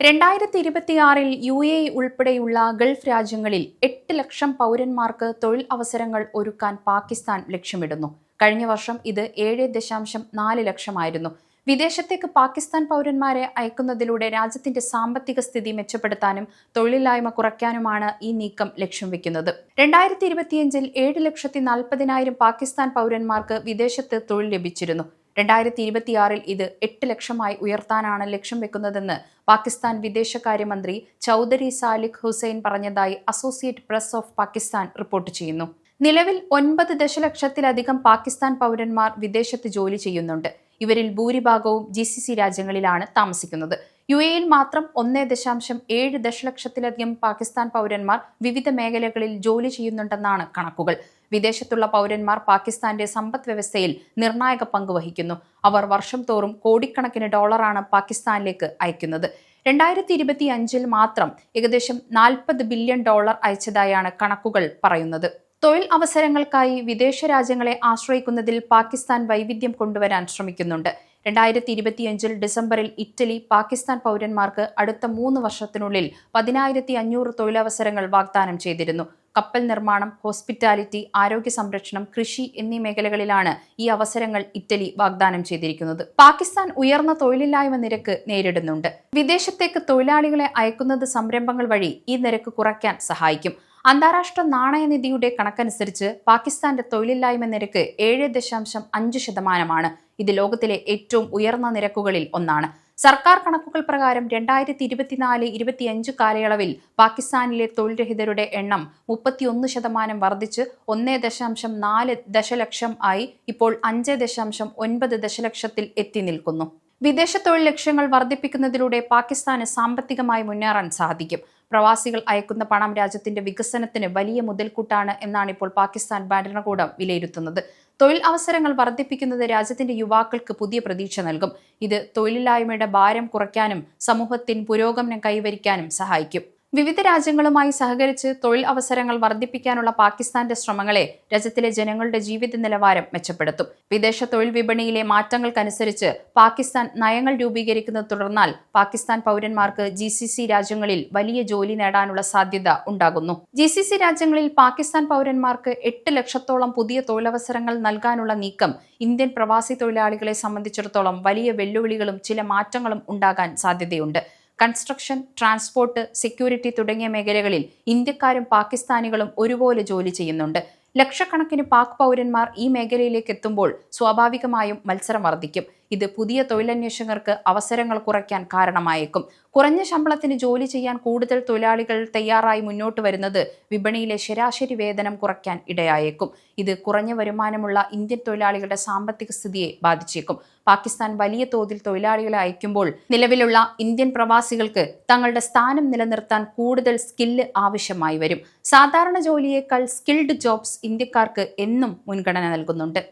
2026 UAE ഉൾപ്പെടെയുള്ള Gulf രാജ്യങ്ങളിൽ 8 ലക്ഷം പൗരന്മാർക്ക് തൊഴിൽ അവസരങ്ങൾ ഒരുക്കാൻ പാകിസ്ഥാൻ ലക്ഷ്യമിടുന്നു. കഴിഞ്ഞ വർഷം ഇത് 7.4 ലക്ഷമായിരുന്നു. വിദേശത്തേക്ക് പാകിസ്ഥാൻ പൗരന്മാരെ അയക്കുന്നതിലൂടെ രാജ്യത്തിന്റെ സാമ്പത്തിക സ്ഥിതി മെച്ചപ്പെടുത്താനും തൊഴിലില്ലായ്മ കുറയ്ക്കാനുമാണ് ഈ നീക്കം ലക്ഷ്യം വെക്കുന്നത്. 2025 7,40,000 പാകിസ്ഥാൻ പൗരന്മാർക്ക് വിദേശത്ത് തൊഴിൽ ലഭിച്ചിരുന്നു. 2026 ഇത് 8 ലക്ഷമായി ഉയർത്താനാണ് ലക്ഷ്യം വെക്കുന്നതെന്ന് പാകിസ്ഥാൻ വിദേശകാര്യമന്ത്രി ചൗധരി സാലിഹ് ഹുസൈൻ പറഞ്ഞതായി associate press of Pakistan report ചെയ്യുന്നു. നിലവിൽ 9 ദശലക്ഷത്തിലധികം പാകിസ്ഥാൻ പൗരന്മാർ വിദേശത്ത് ജോലി ചെയ്യുന്നുണ്ട്. ഇവരിൽ ഭൂരിഭാഗവും GCC രാജ്യങ്ങളിലാണ് താമസിക്കുന്നത്. UAEയിൽ മാത്രം 1.7 ദശലക്ഷത്തിലധികം പാകിസ്ഥാൻ പൗരന്മാർ വിവിധ മേഖലകളിൽ ജോലി ചെയ്യുന്നുണ്ടെന്നാണ് കണക്കുകൾ. വിദേശത്തുള്ള പൗരന്മാർ പാകിസ്ഥാന്റെ സമ്പദ് വ്യവസ്ഥയിൽ നിർണായക പങ്ക് വഹിക്കുന്നു. അവർ വർഷം തോറും കോടിക്കണക്കിന് ഡോളറാണ് പാകിസ്ഥാനിലേക്ക് അയക്കുന്നത്. 2025 മാത്രം ഏകദേശം $40 ബില്യൺ അയച്ചതായാണ് കണക്കുകൾ പറയുന്നത്. തൊഴിൽ അവസരങ്ങൾക്കായി വിദേശ രാജ്യങ്ങളെ ആശ്രയിക്കുന്നതിൽ പാകിസ്ഥാൻ വൈവിധ്യം കൊണ്ടുവരാൻ ശ്രമിക്കുന്നുണ്ട്. 2025 ഡിസംബറിൽ ഇറ്റലി പാകിസ്ഥാൻ പൗരന്മാർക്ക് അടുത്ത 3 വർഷത്തിനുള്ളിൽ 10,500 തൊഴിലവസരങ്ങൾ വാഗ്ദാനം ചെയ്തിരുന്നു. കപ്പൽ നിർമ്മാണം, ഹോസ്പിറ്റാലിറ്റി, ആരോഗ്യ സംരക്ഷണം, കൃഷി എന്നീ മേഖലകളിലാണ് ഈ അവസരങ്ങൾ ഇറ്റലി വാഗ്ദാനം ചെയ്തിരിക്കുന്നത്. പാകിസ്ഥാൻ ഉയർന്ന തൊഴിലില്ലായ്മ നിരക്ക് നേരിടുന്നുണ്ട്. വിദേശത്തേക്ക് തൊഴിലാളികളെ അയക്കുന്നത് സംരംഭങ്ങൾ വഴി ഈ നിരക്ക് കുറയ്ക്കാൻ സഹായിക്കും. അന്താരാഷ്ട്ര നാണയനിധിയുടെ കണക്കനുസരിച്ച് പാകിസ്ഥാന്റെ തൊഴിലില്ലായ്മ നിരക്ക് 7.5%. ഇത് ലോകത്തിലെ ഏറ്റവും ഉയർന്ന നിരക്കുകളിൽ ഒന്നാണ്. സർക്കാർ കണക്കുകൾ പ്രകാരം 2024-25 കാലയളവിൽ പാകിസ്ഥാനിലെ തൊഴിൽ രഹിതരുടെ എണ്ണം 31% വർദ്ധിച്ച് 1.4 ദശലക്ഷം ആയി ഇപ്പോൾ 5.9 ദശലക്ഷത്തിൽ എത്തി നിൽക്കുന്നു. വിദേശ തൊഴിൽ ലക്ഷ്യങ്ങൾ വർദ്ധിപ്പിക്കുന്നതിലൂടെ പാകിസ്ഥാന് സാമ്പത്തികമായി മുന്നേറാൻ സാധിക്കും. പ്രവാസികൾ അയക്കുന്ന പണം രാജ്യത്തിന്റെ വികസനത്തിന് വലിയ മുതൽക്കൂട്ടാണ് എന്നാണ് ഇപ്പോൾ പാകിസ്ഥാൻ ഭരണകൂടം വിലയിരുത്തുന്നത്. തൊഴിൽ അവസരങ്ങൾ വർദ്ധിപ്പിക്കുന്നത് രാജ്യത്തിന്റെ യുവാക്കൾക്ക് പുതിയ പ്രതീക്ഷ നൽകും. ഇത് തൊഴിലില്ലായ്മയുടെ ഭാരം കുറയ്ക്കാനും സമൂഹത്തിന് പുരോഗമനം കൈവരിക്കാനും സഹായിക്കും. വിവിധ രാജ്യങ്ങളുമായി സഹകരിച്ച് തൊഴിൽ അവസരങ്ങൾ വർദ്ധിപ്പിക്കാനുള്ള പാകിസ്ഥാന്റെ ശ്രമങ്ങളെ രാജ്യത്തിലെ ജനങ്ങളുടെ ജീവിത നിലവാരം മെച്ചപ്പെടുത്തും. വിദേശ തൊഴിൽ വിപണിയിലെ മാറ്റങ്ങൾക്കനുസരിച്ച് പാകിസ്ഥാൻ നയങ്ങൾ രൂപീകരിക്കുന്നത് തുടർന്നാൽ പാകിസ്ഥാൻ പൗരന്മാർക്ക് GCC രാജ്യങ്ങളിൽ വലിയ ജോലി നേടാനുള്ള സാധ്യത ഉണ്ടാകുന്നു. GCC രാജ്യങ്ങളിൽ പാകിസ്ഥാൻ പൗരന്മാർക്ക് 8 ലക്ഷത്തോളം പുതിയ തൊഴിലവസരങ്ങൾ നൽകാനുള്ള നീക്കം ഇന്ത്യൻ പ്രവാസി തൊഴിലാളികളെ സംബന്ധിച്ചിടത്തോളം വലിയ വെല്ലുവിളികളും ചില മാറ്റങ്ങളും ഉണ്ടാകാൻ സാധ്യതയുണ്ട്. കൺസ്ട്രക്ഷൻ, ട്രാൻസ്പോർട്ട്, സെക്യൂരിറ്റി തുടങ്ങിയ മേഖലകളിൽ ഇന്ത്യക്കാരും പാകിസ്ഥാനികളും ഒരുപോലെ ജോലി ചെയ്യുന്നുണ്ട്. ലക്ഷക്കണക്കിന് പാക് പൗരന്മാർ ഈ മേഖലയിലേക്ക് എത്തുമ്പോൾ സ്വാഭാവികമായും മത്സരം വർദ്ധിക്കും. ഇത് പുതിയ തൊഴിലന്വേഷകർക്ക് അവസരങ്ങൾ കുറയ്ക്കാൻ കാരണമായേക്കും. കുറഞ്ഞ ശമ്പളത്തിന് ജോലി ചെയ്യാൻ കൂടുതൽ തൊഴിലാളികൾ തയ്യാറായി മുന്നോട്ട് വരുന്നത് വിപണിയിലെ ശരാശരി വേതനം കുറയ്ക്കാൻ ഇടയായേക്കും. ഇത് കുറഞ്ഞ വരുമാനമുള്ള ഇന്ത്യൻ തൊഴിലാളികളുടെ സാമ്പത്തിക സ്ഥിതിയെ ബാധിച്ചേക്കും. പാകിസ്ഥാൻ വലിയ തോതിൽ തൊഴിലാളികളെ അയക്കുമ്പോൾ നിലവിലുള്ള ഇന്ത്യൻ പ്രവാസികൾക്ക് തങ്ങളുടെ സ്ഥാനം നിലനിർത്താൻ കൂടുതൽ സ്കില്ല് ആവശ്യമായി വരും. സാധാരണ ജോലിയേക്കാൾ സ്കിൽഡ് ജോബ്സ് ഇന്ത്യക്കാർക്ക് എന്നും മുൻഗണന നൽകുന്നുണ്ട്.